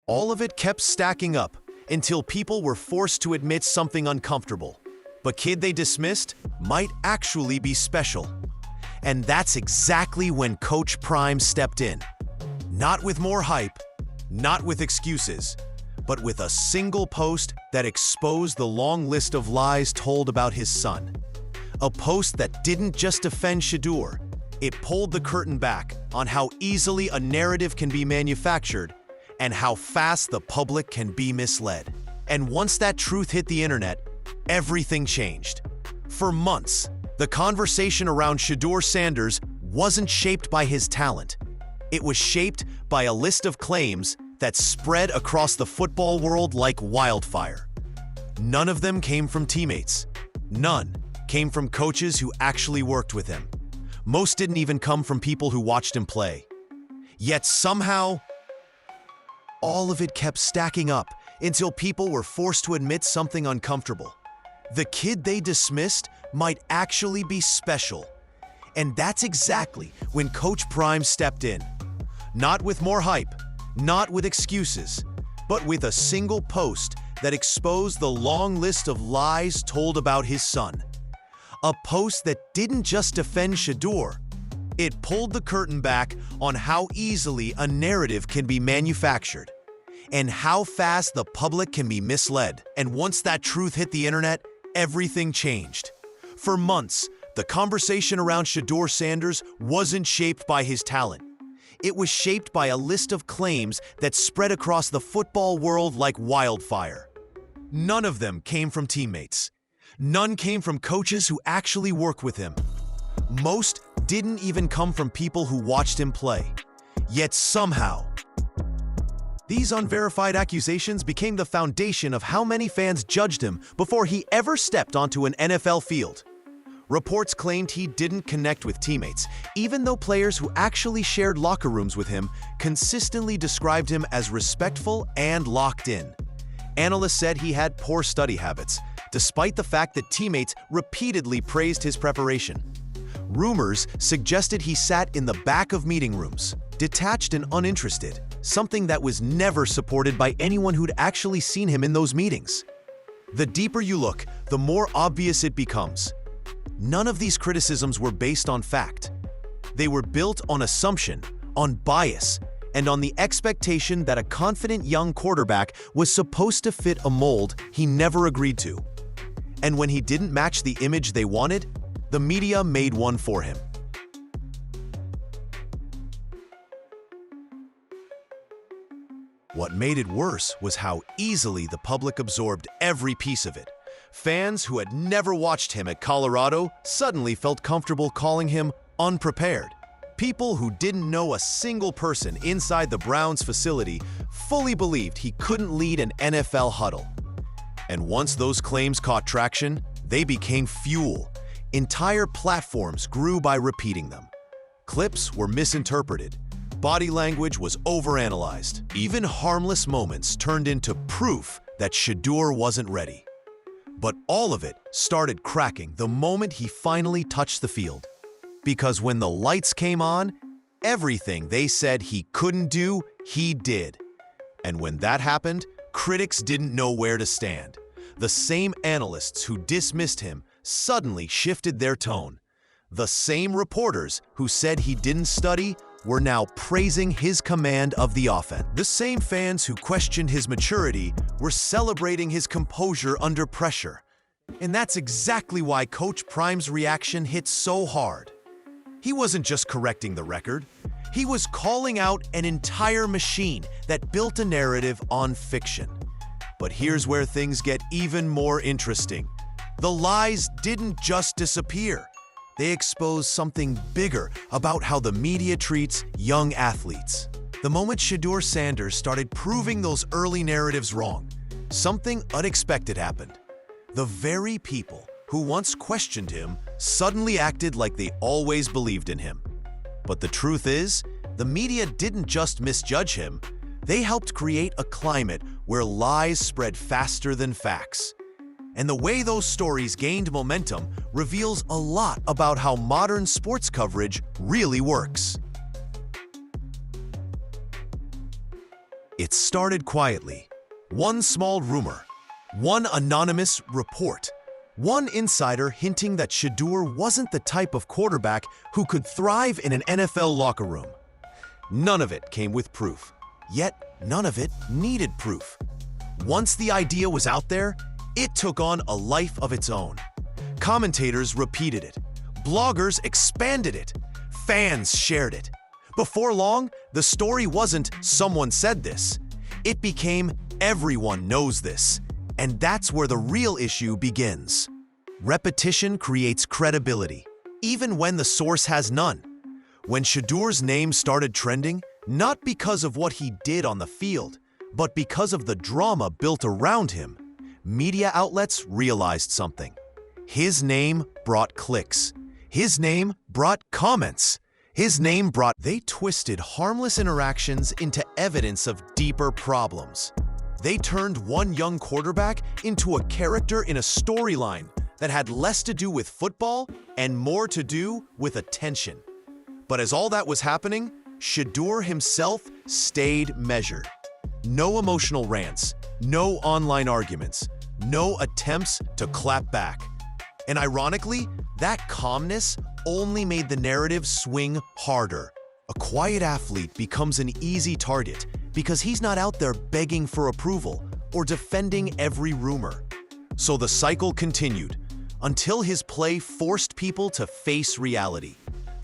All of it kept stacking up until people were forced to admit something uncomfortable. The kid they dismissed might actually be special. And that's exactly when Coach Prime stepped in. Not with more hype, not with excuses, but with a single post that exposed the long list of lies told about his son. A post that didn't just defend Shedeur, it pulled the curtain back on how easily a narrative can be manufactured and how fast the public can be misled. And once that truth hit the internet, everything changed. For months, the conversation around Shedeur Sanders wasn't shaped by his talent. It was shaped by a list of claims that spread across the football world like wildfire. None of them came from teammates. None came from coaches who actually worked with him. Most didn't even come from people who watched him play. Yet somehow, all of it kept stacking up until people were forced to admit something uncomfortable. The kid they dismissed might actually be special. And that's exactly when Coach Prime stepped in. Not with more hype, not with excuses, but with a single post that exposed the long list of lies told about his son. A post that didn't just defend Shedeur, it pulled the curtain back on how easily a narrative can be manufactured and how fast the public can be misled. And once that truth hit the internet, everything changed. For months, the conversation around Shedeur Sanders wasn't shaped by his talent. It was shaped by a list of claims that spread across the football world like wildfire. None of them came from teammates. None came from coaches who actually work with him. Most didn't even come from people who watched him play. Yet somehow, these unverified accusations became the foundation of how many fans judged him before he ever stepped onto an NFL field. Reports claimed he didn't connect with teammates, even though players who actually shared locker rooms with him consistently described him as respectful and locked in. Analysts said he had poor study habits, despite the fact that teammates repeatedly praised his preparation. Rumors suggested he sat in the back of meeting rooms, detached and uninterested, something that was never supported by anyone who'd actually seen him in those meetings. The deeper you look, the more obvious it becomes. None of these criticisms were based on fact. They were built on assumption, on bias, and on the expectation that a confident young quarterback was supposed to fit a mold he never agreed to. And when he didn't match the image they wanted, the media made one for him. What made it worse was how easily the public absorbed every piece of it. Fans who had never watched him at Colorado suddenly felt comfortable calling him unprepared. People who didn't know a single person inside the Browns facility fully believed he couldn't lead an NFL huddle. And once those claims caught traction, they became fuel. Entire platforms grew by repeating them. Clips were misinterpreted. Body language was overanalyzed. Even harmless moments turned into proof that Shedeur wasn't ready. But all of it started cracking the moment he finally touched the field. Because when the lights came on, everything they said he couldn't do, he did. And when that happened, critics didn't know where to stand. The same analysts who dismissed him suddenly shifted their tone. The same reporters who said he didn't study were now praising his command of the offense. The same fans who questioned his maturity were celebrating his composure under pressure. And that's exactly why Coach Prime's reaction hit so hard. He wasn't just correcting the record. He was calling out an entire machine that built a narrative on fiction. But here's where things get even more interesting. The lies didn't just disappear. They exposed something bigger about how the media treats young athletes. The moment Shedeur Sanders started proving those early narratives wrong, something unexpected happened. The very people who once questioned him suddenly acted like they always believed in him. But the truth is, the media didn't just misjudge him, they helped create a climate where lies spread faster than facts. And the way those stories gained momentum reveals a lot about how modern sports coverage really works. It started quietly. One small rumor, one anonymous report, one insider hinting that Shedeur wasn't the type of quarterback who could thrive in an NFL locker room. None of it came with proof, yet none of it needed proof. Once the idea was out there, it took on a life of its own. Commentators repeated it, bloggers expanded it, fans shared it. Before long, the story wasn't "someone said this." It became "everyone knows this." And that's where the real issue begins. Repetition creates credibility, even when the source has none. When Shedeur's name started trending, not because of what he did on the field, but because of the drama built around him, media outlets realized something. His name brought clicks. His name brought comments. His name brought... They twisted harmless interactions into evidence of deeper problems. They turned one young quarterback into a character in a storyline that had less to do with football and more to do with attention. But as all that was happening, Shedeur himself stayed measured. No emotional rants, no online arguments, no attempts to clap back. And ironically, that calmness only made the narrative swing harder. A quiet athlete becomes an easy target because he's not out there begging for approval or defending every rumor. So the cycle continued until his play forced people to face reality.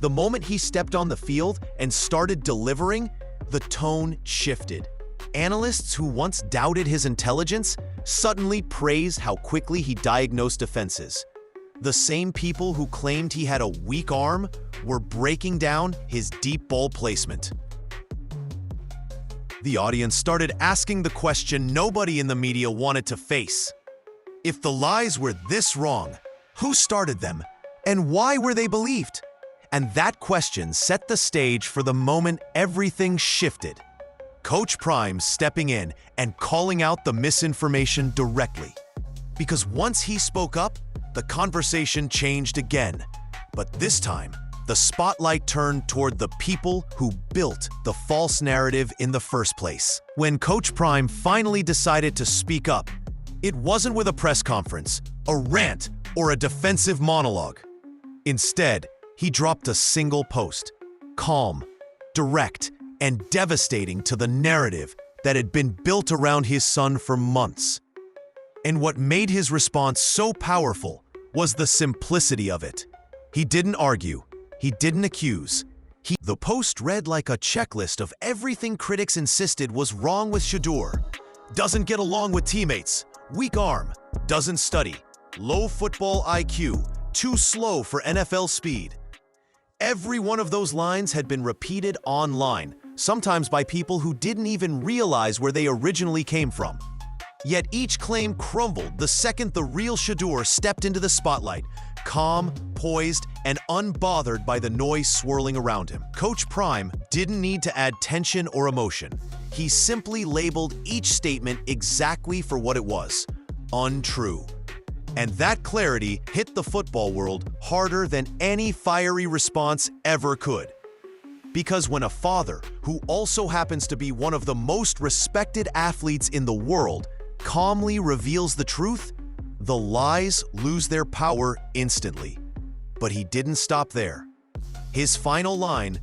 The moment he stepped on the field and started delivering, the tone shifted. Analysts who once doubted his intelligence suddenly praised how quickly he diagnosed offenses. The same people who claimed he had a weak arm were breaking down his deep ball placement. The audience started asking the question nobody in the media wanted to face. If the lies were this wrong, who started them, and why were they believed? And that question set the stage for the moment everything shifted. Coach Prime stepping in and calling out the misinformation directly. Because once he spoke up, the conversation changed again. But this time, the spotlight turned toward the people who built the false narrative in the first place. When Coach Prime finally decided to speak up, it wasn't with a press conference, a rant, or a defensive monologue. Instead, he dropped a single post, calm, direct, and devastating to the narrative that had been built around his son for months. And what made his response so powerful was the simplicity of it. He didn't argue. He didn't accuse. The post read like a checklist of everything critics insisted was wrong with Shedeur. Doesn't get along with teammates, weak arm, doesn't study, low football IQ, too slow for NFL speed. Every one of those lines had been repeated online, sometimes by people who didn't even realize where they originally came from. Yet each claim crumbled the second the real Shedeur stepped into the spotlight, calm, poised, and unbothered by the noise swirling around him. Coach Prime didn't need to add tension or emotion. He simply labeled each statement exactly for what it was: untrue. And that clarity hit the football world harder than any fiery response ever could. Because when a father, who also happens to be one of the most respected athletes in the world, calmly reveals the truth, the lies lose their power instantly. But he didn't stop there. His final line,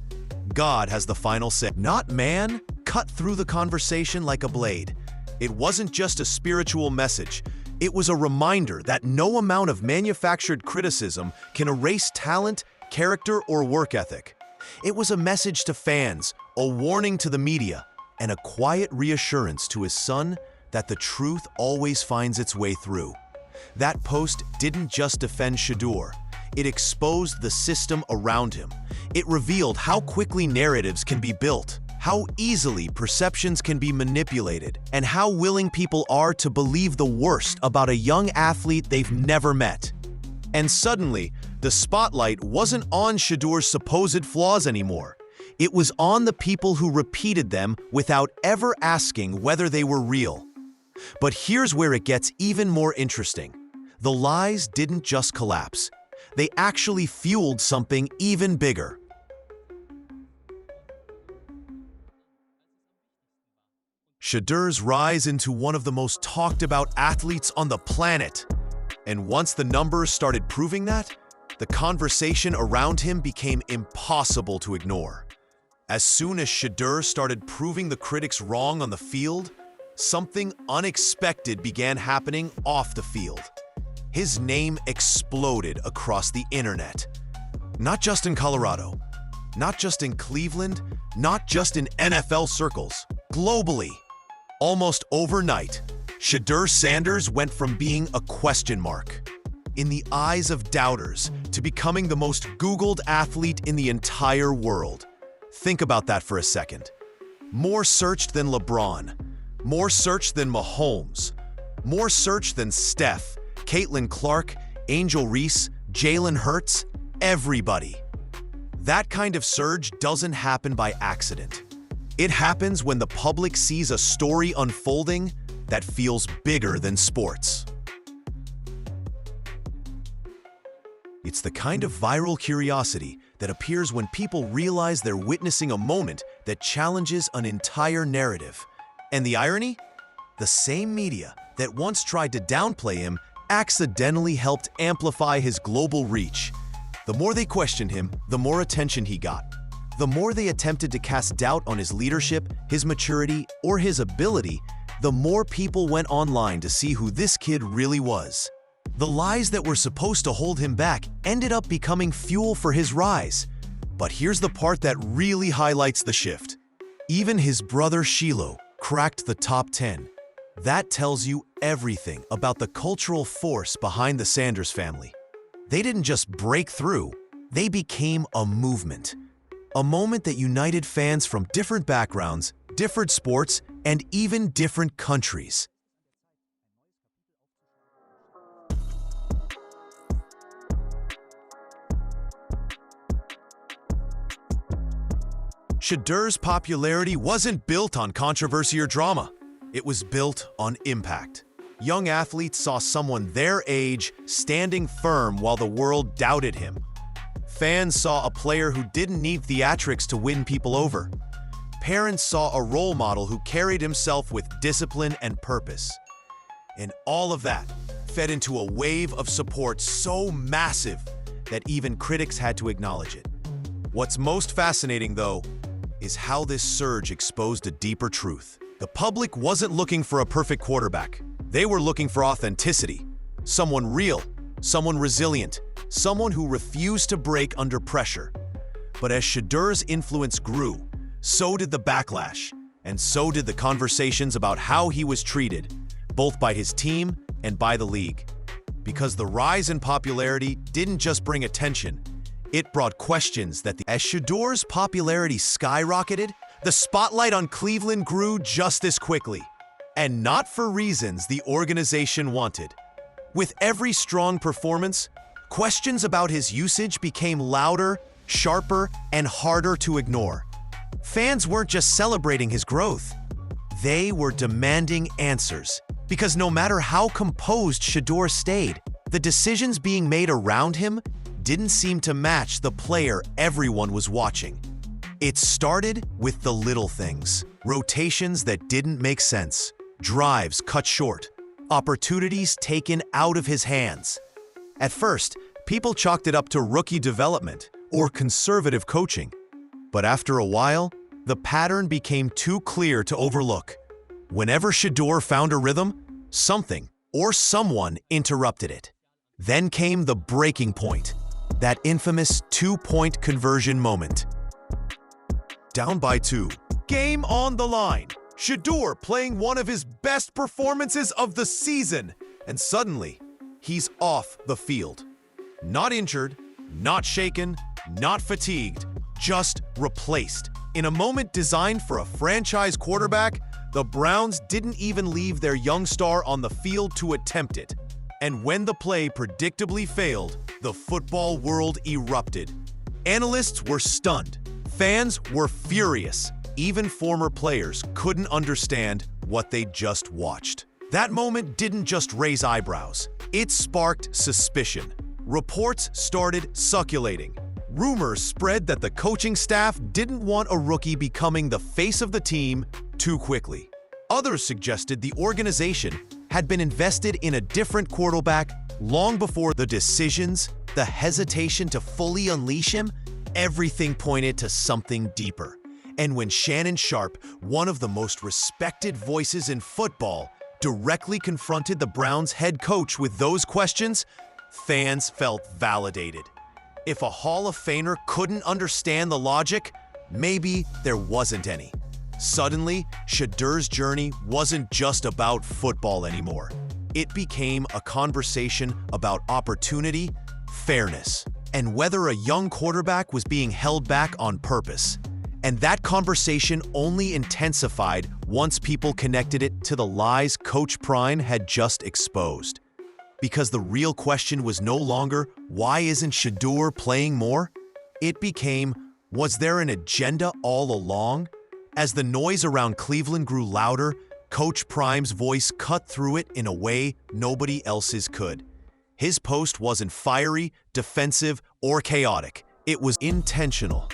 "God has the final say," not man, cut through the conversation like a blade. It wasn't just a spiritual message. It was a reminder that no amount of manufactured criticism can erase talent, character, or work ethic. It was a message to fans, a warning to the media, and a quiet reassurance to his son that the truth always finds its way through. That post didn't just defend Shedeur. It exposed the system around him. It revealed how quickly narratives can be built, how easily perceptions can be manipulated, and how willing people are to believe the worst about a young athlete they've never met. And suddenly, the spotlight wasn't on Shedeur's supposed flaws anymore. It was on the people who repeated them without ever asking whether they were real. But here's where it gets even more interesting. The lies didn't just collapse. They actually fueled something even bigger. Shedeur's rise into one of the most talked about athletes on the planet. And once the numbers started proving that, the conversation around him became impossible to ignore. As soon as Shedeur started proving the critics wrong on the field, something unexpected began happening off the field. His name exploded across the internet. Not just in Colorado, not just in Cleveland, not just in NFL circles, globally. Almost overnight, Shedeur Sanders went from being a question mark in the eyes of doubters to becoming the most Googled athlete in the entire world. Think about that for a second. More searched than LeBron, more searched than Mahomes, more searched than Steph, Caitlin Clark, Angel Reese, Jalen Hurts, everybody. That kind of surge doesn't happen by accident. It happens when the public sees a story unfolding that feels bigger than sports. It's the kind of viral curiosity that appears when people realize they're witnessing a moment that challenges an entire narrative. And the irony? The same media that once tried to downplay him accidentally helped amplify his global reach. The more they questioned him, the more attention he got. The more they attempted to cast doubt on his leadership, his maturity, or his ability, the more people went online to see who this kid really was. The lies that were supposed to hold him back ended up becoming fuel for his rise. But here's the part that really highlights the shift. Even his brother Shiloh cracked the top 10. That tells you everything about the cultural force behind the Sanders family. They didn't just break through, they became a movement. A moment that united fans from different backgrounds, different sports, and even different countries. Shedeur's popularity wasn't built on controversy or drama. It was built on impact. Young athletes saw someone their age standing firm while the world doubted him. Fans saw a player who didn't need theatrics to win people over. Parents saw a role model who carried himself with discipline and purpose. And all of that fed into a wave of support so massive that even critics had to acknowledge it. What's most fascinating, though, is how this surge exposed a deeper truth. The public wasn't looking for a perfect quarterback. They were looking for authenticity. Someone real, someone resilient, someone who refused to break under pressure. But as Shedeur's influence grew, so did the backlash, and so did the conversations about how he was treated, both by his team and by the league. Because the rise in popularity didn't just bring attention, it brought questions that as Shedeur's popularity skyrocketed, the spotlight on Cleveland grew just as quickly. And not for reasons the organization wanted. With every strong performance, questions about his usage became louder, sharper, and harder to ignore. Fans weren't just celebrating his growth. They were demanding answers. Because no matter how composed Shedeur stayed, the decisions being made around him didn't seem to match the player everyone was watching. It started with the little things. Rotations that didn't make sense. Drives cut short. Opportunities taken out of his hands. At first, people chalked it up to rookie development or conservative coaching. But after a while, the pattern became too clear to overlook. Whenever Shedeur found a rhythm, something or someone interrupted it. Then came the breaking point, that infamous two-point conversion moment. Down by 2, game on the line. Shedeur playing one of his best performances of the season, and suddenly, he's off the field. Not injured, not shaken, not fatigued, just replaced. In a moment designed for a franchise quarterback, the Browns didn't even leave their young star on the field to attempt it. And when the play predictably failed, the football world erupted. Analysts were stunned. Fans were furious. Even former players couldn't understand what they'd just watched. That moment didn't just raise eyebrows. It sparked suspicion. Reports started circulating. Rumors spread that the coaching staff didn't want a rookie becoming the face of the team too quickly. Others suggested the organization had been invested in a different quarterback long before the decisions, the hesitation to fully unleash him, everything pointed to something deeper. And when Shannon Sharpe, one of the most respected voices in football, directly confronted the Browns head coach with those questions, fans felt validated. If a Hall of Famer couldn't understand the logic, maybe there wasn't any. Suddenly, Shedeur's journey wasn't just about football anymore. It became a conversation about opportunity, fairness, and whether a young quarterback was being held back on purpose. And that conversation only intensified once people connected it to the lies Coach Prime had just exposed. Because the real question was no longer, why isn't Shedeur playing more? It became, was there an agenda all along? As the noise around Cleveland grew louder, Coach Prime's voice cut through it in a way nobody else's could. His post wasn't fiery, defensive, or chaotic. It was intentional.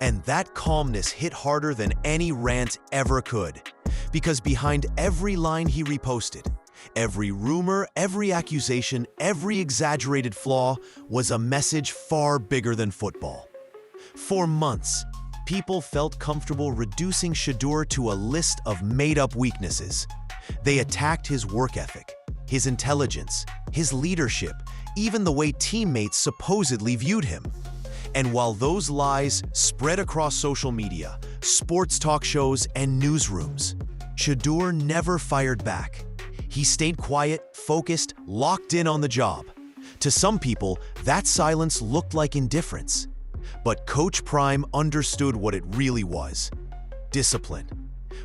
And that calmness hit harder than any rant ever could. Because behind every line he reposted, every rumor, every accusation, every exaggerated flaw was a message far bigger than football. For months, people felt comfortable reducing Shedeur to a list of made-up weaknesses. They attacked his work ethic, his intelligence, his leadership, even the way teammates supposedly viewed him. And while those lies spread across social media, sports talk shows, and newsrooms, Shedeur never fired back. He stayed quiet, focused, locked in on the job. To some people, that silence looked like indifference. But Coach Prime understood what it really was: discipline.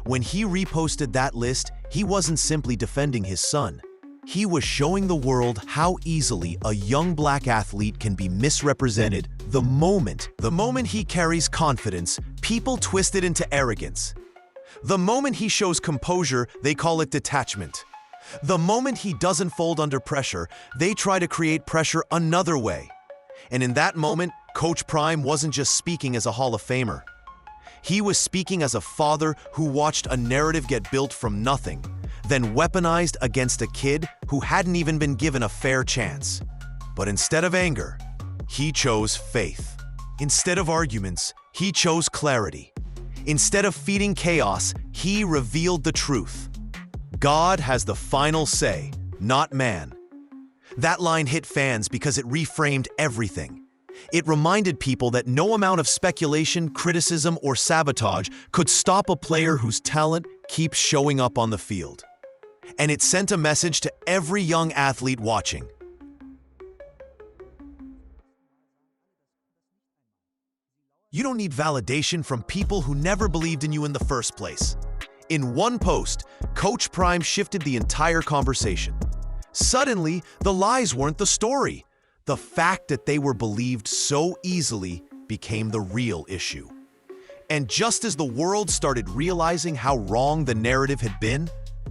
When he reposted that list, he wasn't simply defending his son. He was showing the world how easily a young black athlete can be misrepresented. The moment he carries confidence, people twist it into arrogance. The moment he shows composure, they call it detachment. The moment he doesn't fold under pressure, they try to create pressure another way. And in that moment, Coach Prime wasn't just speaking as a Hall of Famer. He was speaking as a father who watched a narrative get built from nothing, then weaponized against a kid who hadn't even been given a fair chance. But instead of anger, he chose faith. Instead of arguments, he chose clarity. Instead of feeding chaos, he revealed the truth. God has the final say, not man. That line hit fans because it reframed everything. It reminded people that no amount of speculation, criticism, or sabotage could stop a player whose talent keeps showing up on the field. And it sent a message to every young athlete watching. You don't need validation from people who never believed in you in the first place. In one post, Coach Prime shifted the entire conversation. Suddenly, the lies weren't the story. The fact that they were believed so easily became the real issue. And just as the world started realizing how wrong the narrative had been,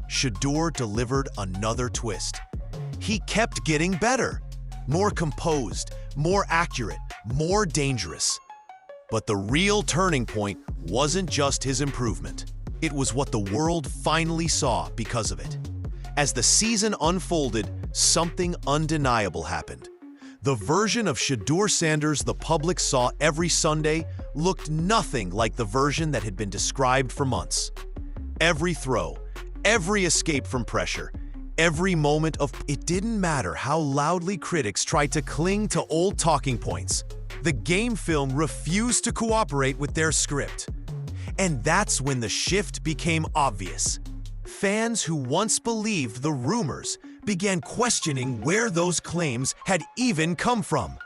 Shedeur delivered another twist. He kept getting better, more composed, more accurate, more dangerous. But the real turning point wasn't just his improvement. It was what the world finally saw because of it. As the season unfolded, something undeniable happened. The version of Shedeur Sanders the public saw every Sunday looked nothing like the version that had been described for months. Every throw, every escape from pressure, every moment of it didn't matter how loudly critics tried to cling to old talking points. The game film refused to cooperate with their script. And that's when the shift became obvious. Fans who once believed the rumors began questioning where those claims had even come from.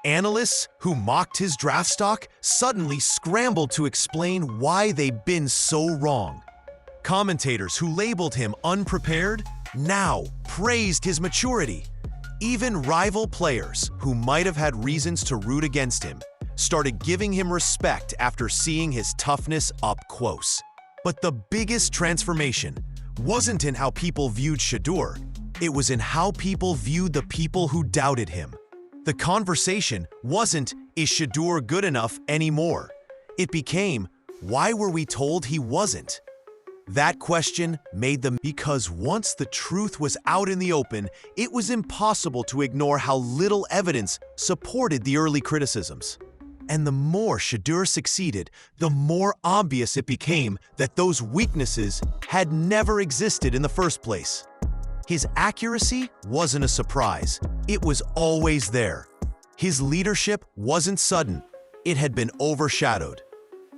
Analysts who mocked his draft stock suddenly scrambled to explain why they'd been so wrong. Commentators who labeled him unprepared now praised his maturity. Even rival players who might have had reasons to root against him started giving him respect after seeing his toughness up close. But the biggest transformation wasn't in how people viewed Shedeur. It was in how people viewed the people who doubted him. The conversation wasn't, is Shedeur good enough anymore? It became, why were we told he wasn't? That question made them because once the truth was out in the open, it was impossible to ignore how little evidence supported the early criticisms. And the more Shedeur succeeded, the more obvious it became that those weaknesses had never existed in the first place. His accuracy wasn't a surprise. It was always there. His leadership wasn't sudden. It had been overshadowed.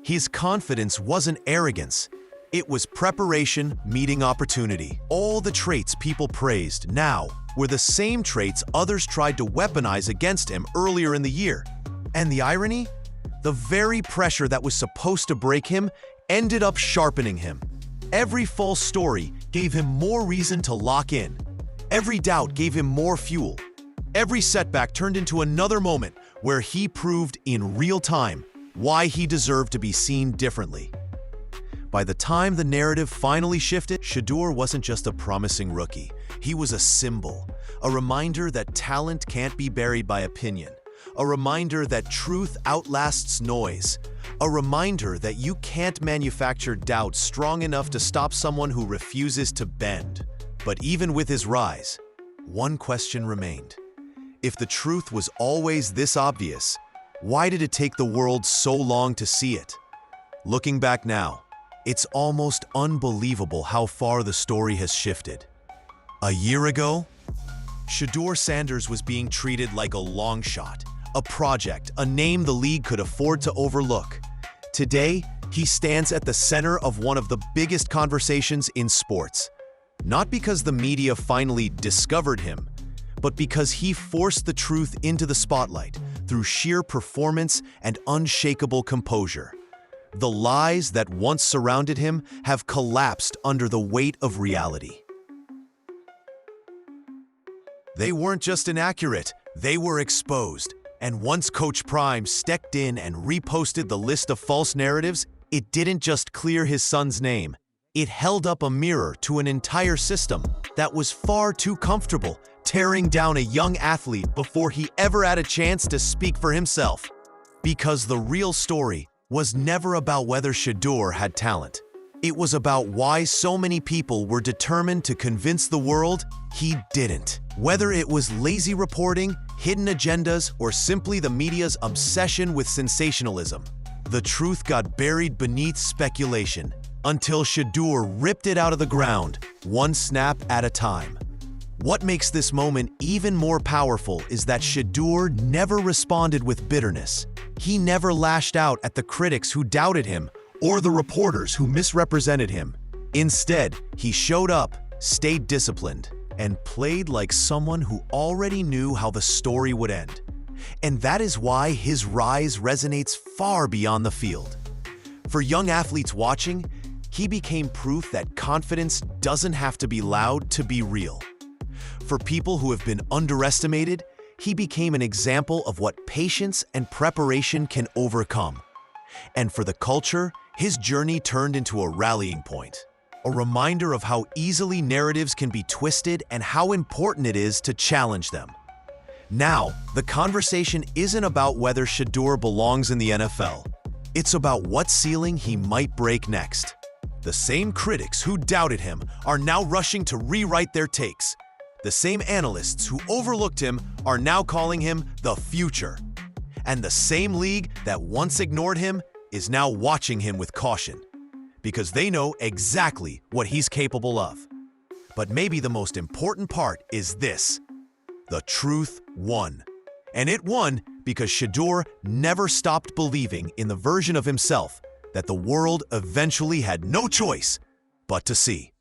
His confidence wasn't arrogance. It was preparation meeting opportunity. All the traits people praised now were the same traits others tried to weaponize against him earlier in the year. And the irony? The very pressure that was supposed to break him ended up sharpening him. Every false story gave him more reason to lock in. Every doubt gave him more fuel. Every setback turned into another moment where he proved in real time why he deserved to be seen differently. By the time the narrative finally shifted, Shedeur wasn't just a promising rookie. He was a symbol, a reminder that talent can't be buried by opinion, a reminder that truth outlasts noise, a reminder that you can't manufacture doubt strong enough to stop someone who refuses to bend. But even with his rise, one question remained. If the truth was always this obvious, why did it take the world so long to see it? Looking back now, it's almost unbelievable how far the story has shifted. A year ago, Shedeur Sanders was being treated like a long shot, a project, a name the league could afford to overlook. Today, he stands at the center of one of the biggest conversations in sports. Not because the media finally discovered him, but because he forced the truth into the spotlight through sheer performance and unshakable composure. The lies that once surrounded him have collapsed under the weight of reality. They weren't just inaccurate, they were exposed. And once Coach Prime stepped in and reposted the list of false narratives, it didn't just clear his son's name. It held up a mirror to an entire system that was far too comfortable tearing down a young athlete before he ever had a chance to speak for himself. Because the real story was never about whether Shedeur had talent. It was about why so many people were determined to convince the world he didn't. Whether it was lazy reporting, hidden agendas, or simply the media's obsession with sensationalism, the truth got buried beneath speculation until Shedeur ripped it out of the ground, one snap at a time. What makes this moment even more powerful is that Shedeur never responded with bitterness. He never lashed out at the critics who doubted him or the reporters who misrepresented him. Instead, he showed up, stayed disciplined, and played like someone who already knew how the story would end. And that is why his rise resonates far beyond the field. For young athletes watching, he became proof that confidence doesn't have to be loud to be real. For people who have been underestimated, he became an example of what patience and preparation can overcome. And for the culture, his journey turned into a rallying point, a reminder of how easily narratives can be twisted and how important it is to challenge them. Now, the conversation isn't about whether Shedeur belongs in the NFL. It's about what ceiling he might break next. The same critics who doubted him are now rushing to rewrite their takes. The same analysts who overlooked him are now calling him the future. And the same league that once ignored him is now watching him with caution, because they know exactly what he's capable of. But maybe the most important part is this: the truth won. And it won because Shedeur never stopped believing in the version of himself that the world eventually had no choice but to see.